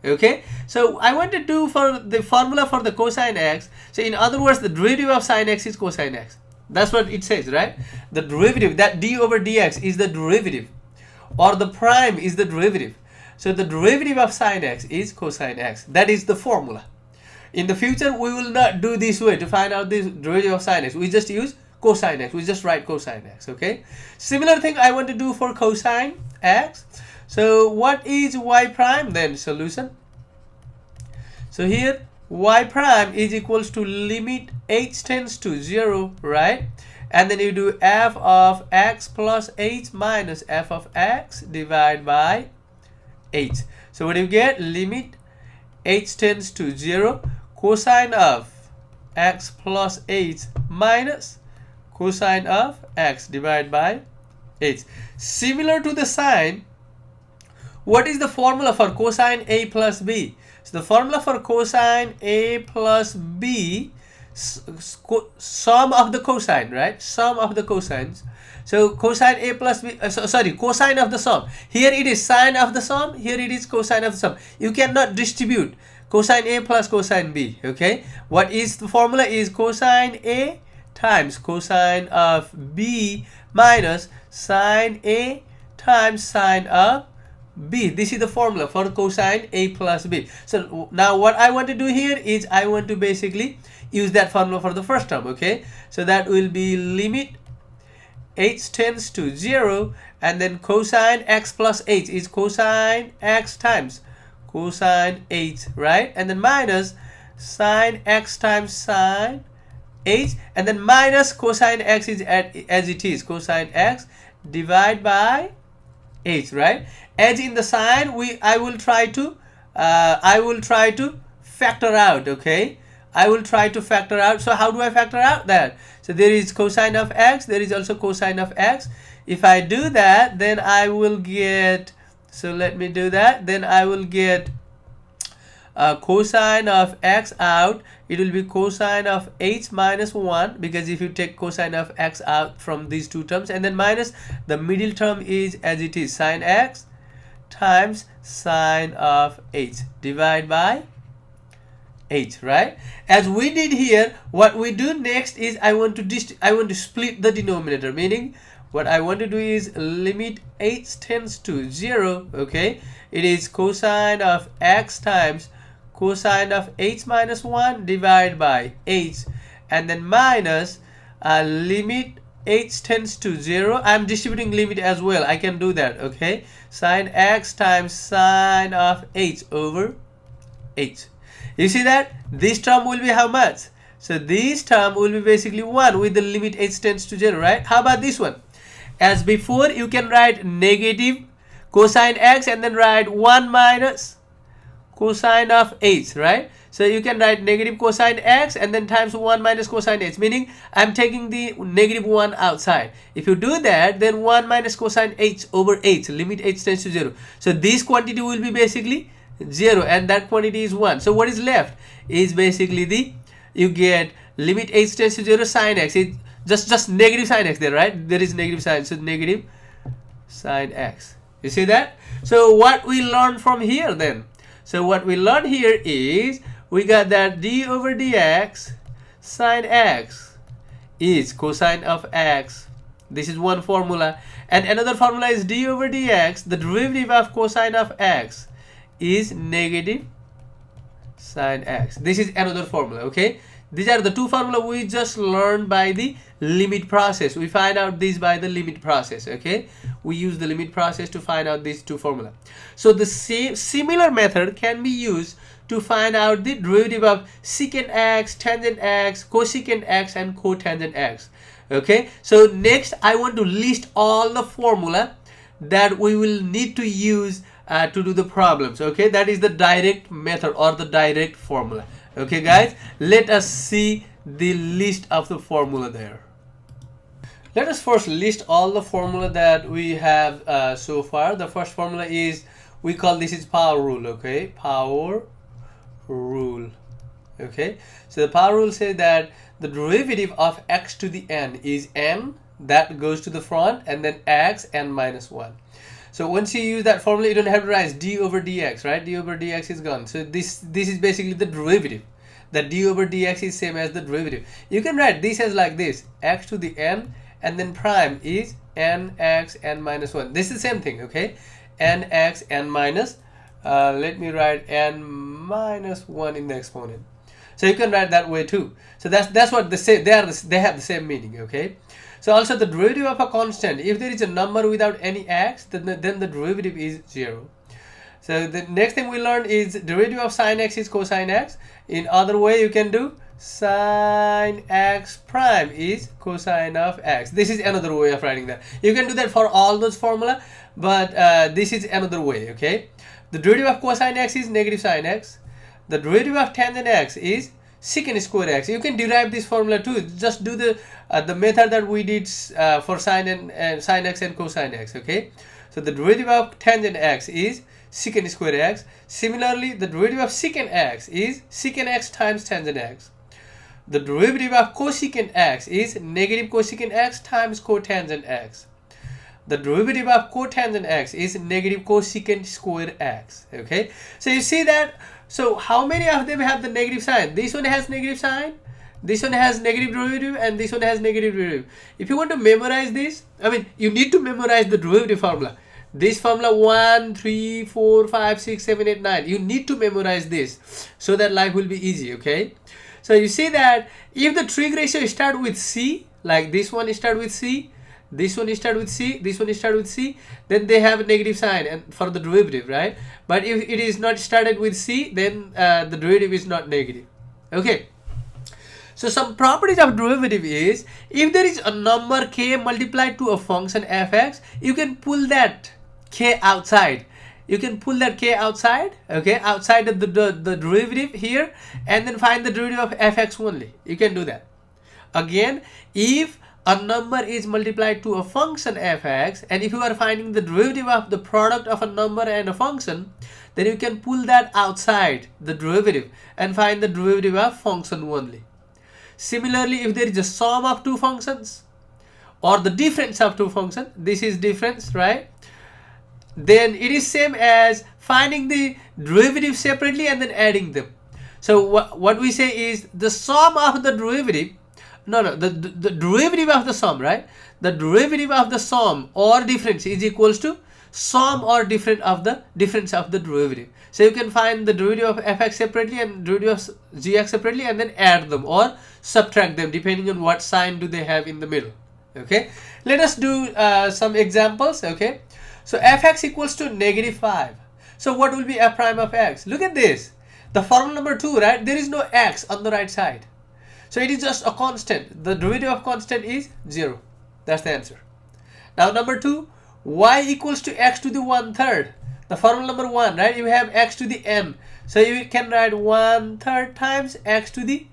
Okay, so I want to do for the formula for the cosine x. So in other words, the derivative of sine x is cosine x. That's what it says, right? The derivative, that d over dx is the derivative, or the prime is the derivative. So the derivative of sine x is cosine x. That is the formula. In the future, we will not do this way to find out the derivative of sine x. We just use cosine x. We just write cosine x. Okay. Similar thing I want to do for cosine x. So what is y prime then? Solution. So here y prime is equals to limit h tends to 0, right? And then you do f of x plus h minus f of x divided by h. So what do you get? Limit h tends to 0, cosine of x plus h minus cosine of x divided by h. Similar to the sine, what is the formula for cosine a plus b? So the formula for cosine a plus b, sum of the cosine, right? Sum of the cosines. So cosine a plus b, cosine of the sum. Here it is sine of the sum, here it is cosine of the sum. You cannot distribute cosine a plus cosine b, okay? What is the formula is cosine a times cosine of b minus sine a times sine of b. This is the formula for cosine a plus b. So now what I want to do here is I want to basically use that formula for the first term, okay? So that will be limit h tends to 0, and then cosine x plus h is cosine x times cosine h, right? And then minus sine x times sine h, and then minus cosine x is as it is, cosine x divided by h, right? As in the sine, I will try to factor out, okay? I will try to factor out. So how do I factor out that? So there is cosine of x, there is also cosine of x. If I do that, then I will get, so let me do that, then I will get cosine of x out. It will be cosine of h minus 1, because if you take cosine of x out from these two terms, and then minus the middle term is as it is, sine x times sine of h divided by h, right? As we did here, what we do next is I want to split the denominator, meaning what I want to do is limit h tends to 0, okay? It is cosine of x times cosine of h minus 1 divided by h, and then minus limit h tends to 0. I'm distributing limit as well, I can do that, okay? Sine x times sine of h over h. You see that? This term will be how much? So this term will be basically 1 with the limit h tends to 0, right? How about this one? As before, you can write negative cosine x and then write 1 minus cosine of h, right? So you can write negative cosine x and then times 1 minus cosine h, meaning I'm taking the negative 1 outside. If you do that, then 1 minus cosine h over h, limit h tends to 0. So this quantity will be basically 0, and that quantity is 1. So what is left is basically you get limit h tends to 0 sine x. It's just negative sine x there, right? There is negative sine, so negative sine x. You see that? So what we learned from here then? So what we learned here is we got that d over dx sine x is cosine of x. This is one formula. And another formula is d over dx, the derivative of cosine of x, is negative sine x. This is another formula, okay? These are the two formula we just learned by the limit process. We find out this by the limit process, okay? We use the limit process to find out these two formula. So the similar method can be used to find out the derivative of secant x, tangent x, cosecant x, and cotangent x, okay? So next I want to list all the formula that we will need to use to do the problems, okay? That is the direct method or the direct formula. Okay guys, let us see the list of the formula there. Let us first list all the formula that we have so far. The first formula is, we call this is power rule, okay? Power rule, okay? So the power rule says that the derivative of x to the n is n, that goes to the front, and then x n minus 1. So once you use that formula, you don't have to write d over dx, right? D over dx is gone. So this is basically the derivative. That d over dx is same as the derivative. You can write this as like this: x to the n, and then prime is nx n minus 1. This is the same thing, okay? Nx n minus, let me write n minus 1 in the exponent. So you can write that way too. So that's what they say. They have the same meaning, okay? So also the derivative of a constant, if there is a number without any x, then the derivative is 0. So the next thing we learned is derivative of sine x is cosine x. In other way you can do sine x prime is cosine of x. This is another way of writing that. You can do that for all those formula, but this is another way, okay? The derivative of cosine x is negative sine x. The derivative of tangent x is secant square x. You can derive this formula too. Just do the method that we did for sine and sine x and cosine x, okay? So the derivative of tangent x is secant square x. Similarly, the derivative of secant x is secant x times tangent x. The derivative of cosecant x is negative cosecant x times cotangent x. The derivative of cotangent x is negative cosecant square x, okay? So you see that. So how many of them have the negative sign? This one has negative sign, this one has negative derivative, and this one has negative derivative. If you want to memorize this, I mean, you need to memorize the derivative formula. This formula 1, 3, 4, 5, 6, 7, 8, 9. You need to memorize this so that life will be easy, okay? So you see that if the trig ratio start with C, like this one start with C, this one start with C, this one start with C, then they have a negative sign and for the derivative, right? But if it is not started with C, then the derivative is not negative, okay? So some properties of derivative is, if there is a number k multiplied to a function fx, you can pull that k outside. You can pull that k outside, okay, outside of the derivative here, and then find the derivative of fx only. You can do that. Again, if a number is multiplied to a function fx, and if you are finding the derivative of the product of a number and a function, then you can pull that outside the derivative and find the derivative of function only. Similarly, if there is a sum of two functions or the difference of two functions, this is difference, right? Then it is same as finding the derivative separately and then adding them. So what we say is the sum of the derivative, the derivative of the sum, right? The derivative of the sum or difference is equals to sum or difference of the derivative. So you can find the derivative of fx separately and derivative of gx separately and then add them or subtract them depending on what sign do they have in the middle, okay? Let us do some examples, okay? So fx equals to negative 5. So what will be f prime of x? Look at this. The formula number 2, right? There is no x on the right side. So it is just a constant. The derivative of constant is 0. That's the answer. Now number 2, y equals to x to the 1/3. The formula number 1, right? You have x to the n. So you can write 1/3 times x to the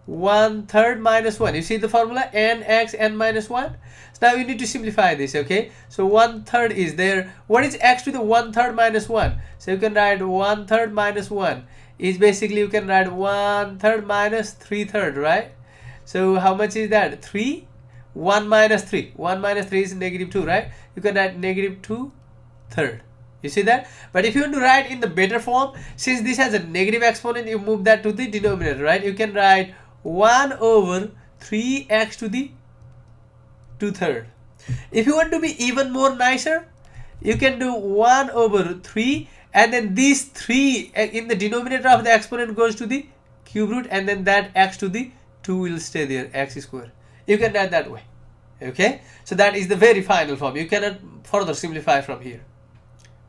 1/3 minus 1. You see the formula nx n minus 1. So now you need to simplify this, okay? So 1/3 is there. What is x to the 1/3 minus 1? So you can write 1/3 minus 1 is basically, you can write 1/3 minus 3/3, right? So how much is that? 3. 1 minus 3. 1 minus 3 is negative 2, right? You can write negative 2/3. You see that? But if you want to write in the better form, since this has a negative exponent, you move that to the denominator, right? You can write 1 over 3x to the 2/3. If you want to be even more nicer, you can do 1 over 3, and then these 3 in the denominator of the exponent goes to the cube root, and then that x to the 2 will stay there, x square. You can write that way, okay? So that is the very final form. You cannot further simplify from here.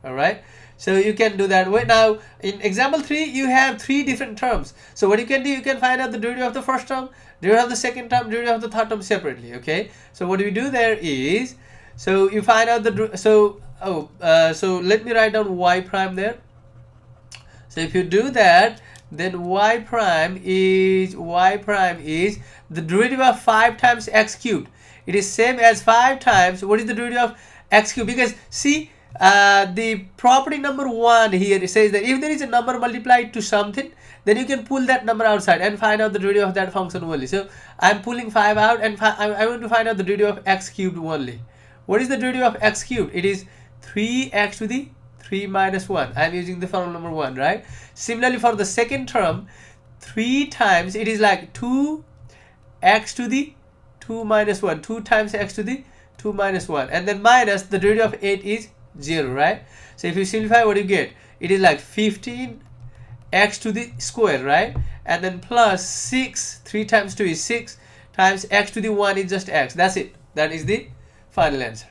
All right, so you can do that way. Now in example 3, you have 3 different terms. So what you can do, you can find out the derivative of the first term, derivative of the second term, derivative of the third term separately, okay? So what we do there is, so you find out the so let me write down y prime there. So if you do that, then y prime is the derivative of 5 times x cubed. It is same as 5 times, what is the derivative of x cubed? Because see, the property number 1 here, it says that if there is a number multiplied to something, then you can pull that number outside and find out the derivative of that function only. So I'm pulling 5 out, and I want to find out the derivative of x cubed only. What is the derivative of x cubed? It is 3x to the 3 minus 1. I'm using the formula number 1, right? Similarly, for the second term, 3 times, it is like 2x to the 2 minus 1. 2 times x to the 2 minus 1. And then minus, the derivative of 8 is 0, right? So if you simplify, what you get? It is like 15x to the square, right? And then plus 6, 3 times 2 is 6, times x to the 1 is just x. That's it. That is the final answer.